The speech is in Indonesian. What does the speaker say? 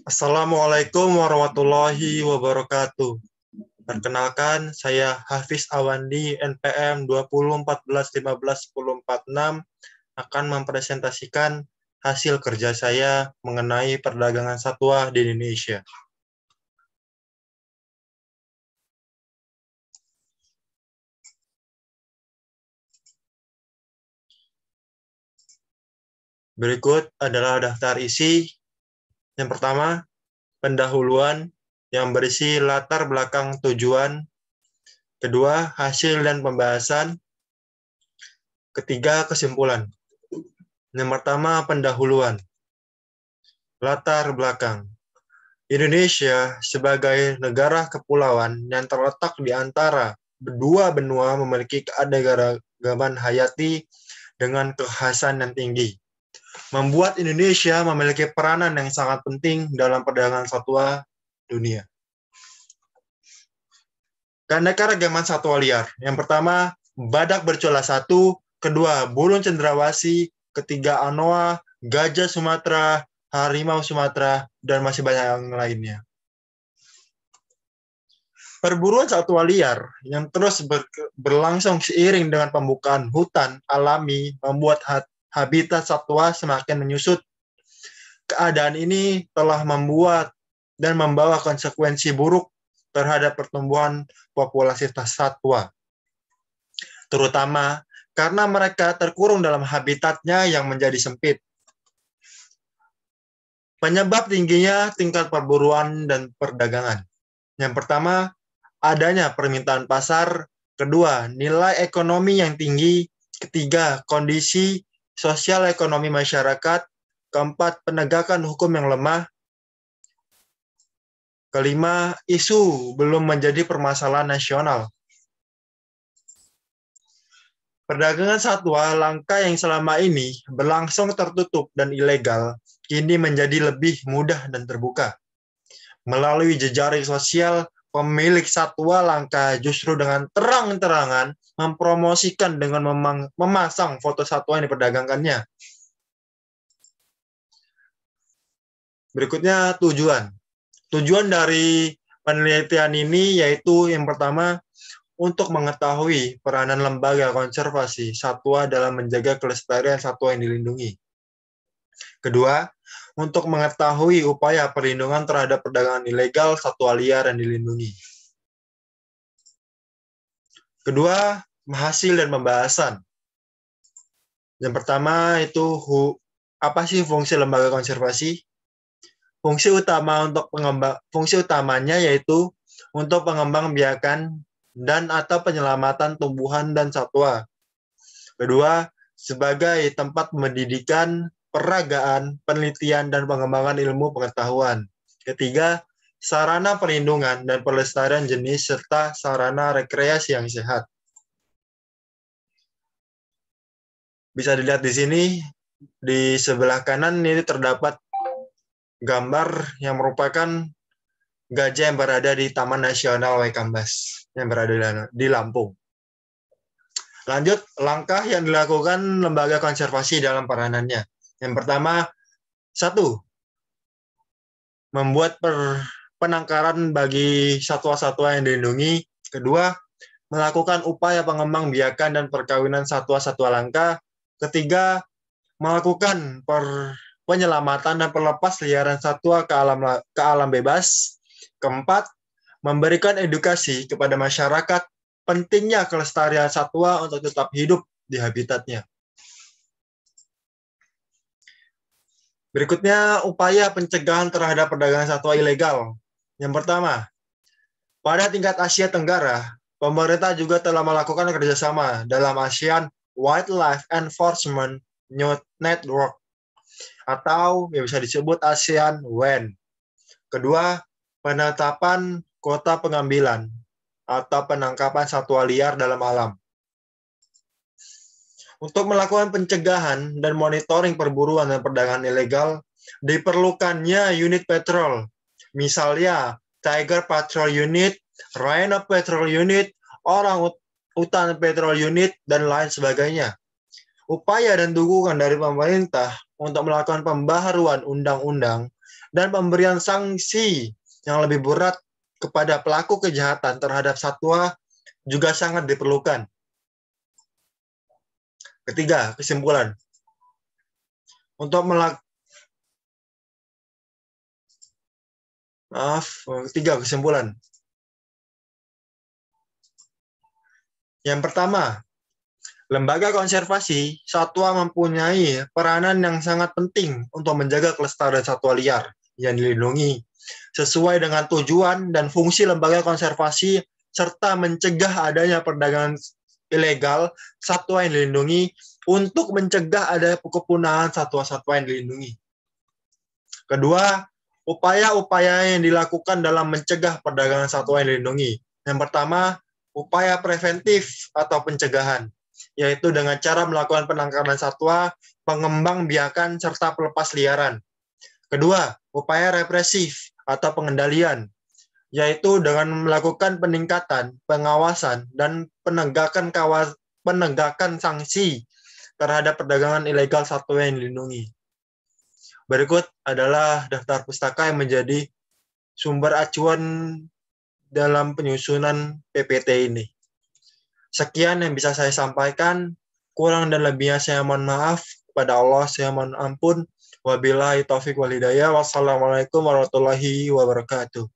Assalamualaikum warahmatullahi wabarakatuh. Perkenalkan, saya Hafiz Awandi, NPM 2014151046, akan mempresentasikan hasil kerja saya mengenai perdagangan satwa di Indonesia. Berikut adalah daftar isi. Yang pertama, pendahuluan yang berisi latar belakang tujuan. Kedua, hasil dan pembahasan. Ketiga, kesimpulan. Yang pertama, pendahuluan. Latar belakang. Indonesia sebagai negara kepulauan yang terletak di antara dua benua memiliki keanekaragaman hayati dengan kekhasan yang tinggi, membuat Indonesia memiliki peranan yang sangat penting dalam perdagangan satwa dunia. Keanekaragaman satwa liar. Yang pertama, badak bercula 1, kedua, burung cendrawasih, ketiga, anoa, gajah Sumatera, harimau Sumatera, dan masih banyak yang lainnya. Perburuan satwa liar yang terus berlangsung seiring dengan pembukaan hutan alami membuat habitat satwa semakin menyusut. Keadaan ini telah membuat dan membawa konsekuensi buruk terhadap pertumbuhan populasi satwa, terutama karena mereka terkurung dalam habitatnya yang menjadi sempit. Penyebab tingginya tingkat perburuan dan perdagangan. Yang pertama, adanya permintaan pasar. Kedua, nilai ekonomi yang tinggi. Ketiga, kondisi sosial ekonomi masyarakat. Keempat, penegakan hukum yang lemah. Kelima, isu belum menjadi permasalahan nasional. Perdagangan satwa langka yang selama ini berlangsung tertutup dan ilegal kini menjadi lebih mudah dan terbuka. Melalui jejaring sosial, pemilik satwa langka justru dengan terang-terangan mempromosikan dengan memasang foto satwa yang diperdagangkannya. Berikutnya tujuan. Tujuan dari penelitian ini yaitu yang pertama, untuk mengetahui peranan lembaga konservasi satwa dalam menjaga kelestarian satwa yang dilindungi. Kedua, untuk mengetahui upaya perlindungan terhadap perdagangan ilegal satwa liar yang dilindungi. Kedua, hasil dan pembahasan. Yang pertama itu apa sih fungsi lembaga konservasi? Fungsi utamanya yaitu untuk pengembangbiakan dan atau penyelamatan tumbuhan dan satwa. Kedua, sebagai tempat pendidikan, peragaan, penelitian, dan pengembangan ilmu pengetahuan. Ketiga, sarana perlindungan dan pelestarian jenis serta sarana rekreasi yang sehat. Bisa dilihat di sini, di sebelah kanan ini terdapat gambar yang merupakan gajah yang berada di Taman Nasional Waikambas yang berada di Lampung. Lanjut, langkah yang dilakukan lembaga konservasi dalam peranannya. Yang pertama, 1. Membuat penangkaran bagi satwa-satwa yang dilindungi. Kedua, melakukan upaya pengembangbiakan dan perkawinan satwa-satwa langka. Ketiga, melakukan penyelamatan dan pelepas liaran satwa ke alam bebas. Keempat, memberikan edukasi kepada masyarakat pentingnya kelestarian satwa untuk tetap hidup di habitatnya. Berikutnya, upaya pencegahan terhadap perdagangan satwa ilegal. Yang pertama, pada tingkat Asia Tenggara, pemerintah juga telah melakukan kerjasama dalam ASEAN Wildlife Enforcement Network atau yang bisa disebut ASEAN WEN. Kedua, penetapan kota pengambilan atau penangkapan satwa liar dalam alam. Untuk melakukan pencegahan dan monitoring perburuan dan perdagangan ilegal, diperlukannya unit patrol. Misalnya, Tiger Patrol Unit, Rhino Patrol Unit, Orang Utan Patrol Unit, dan lain sebagainya. upaya dan dukungan dari pemerintah untuk melakukan pembaharuan undang-undang dan pemberian sanksi yang lebih berat kepada pelaku kejahatan terhadap satwa juga sangat diperlukan. Ketiga, kesimpulan. Untuk ketiga kesimpulan. Yang pertama, lembaga konservasi satwa mempunyai peranan yang sangat penting untuk menjaga kelestarian satwa liar yang dilindungi sesuai dengan tujuan dan fungsi lembaga konservasi serta mencegah adanya perdagangan ilegal satwa yang dilindungi untuk mencegah adanya kepunahan satwa-satwa yang dilindungi. Kedua, upaya-upaya yang dilakukan dalam mencegah perdagangan satwa yang dilindungi. Yang pertama, upaya preventif atau pencegahan, yaitu dengan cara melakukan penangkaran satwa, pengembangbiakan, serta pelepas liaran. Kedua, upaya represif atau pengendalian, yaitu dengan melakukan peningkatan, pengawasan, dan penegakan sanksi terhadap perdagangan ilegal satwa yang dilindungi. Berikut adalah daftar pustaka yang menjadi sumber acuan dalam penyusunan PPT ini. Sekian yang bisa saya sampaikan. Kurang dan lebihnya saya mohon maaf. Kepada Allah saya mohon ampun. Wabillahi taufiq wal hidayah. Wassalamualaikum warahmatullahi wabarakatuh.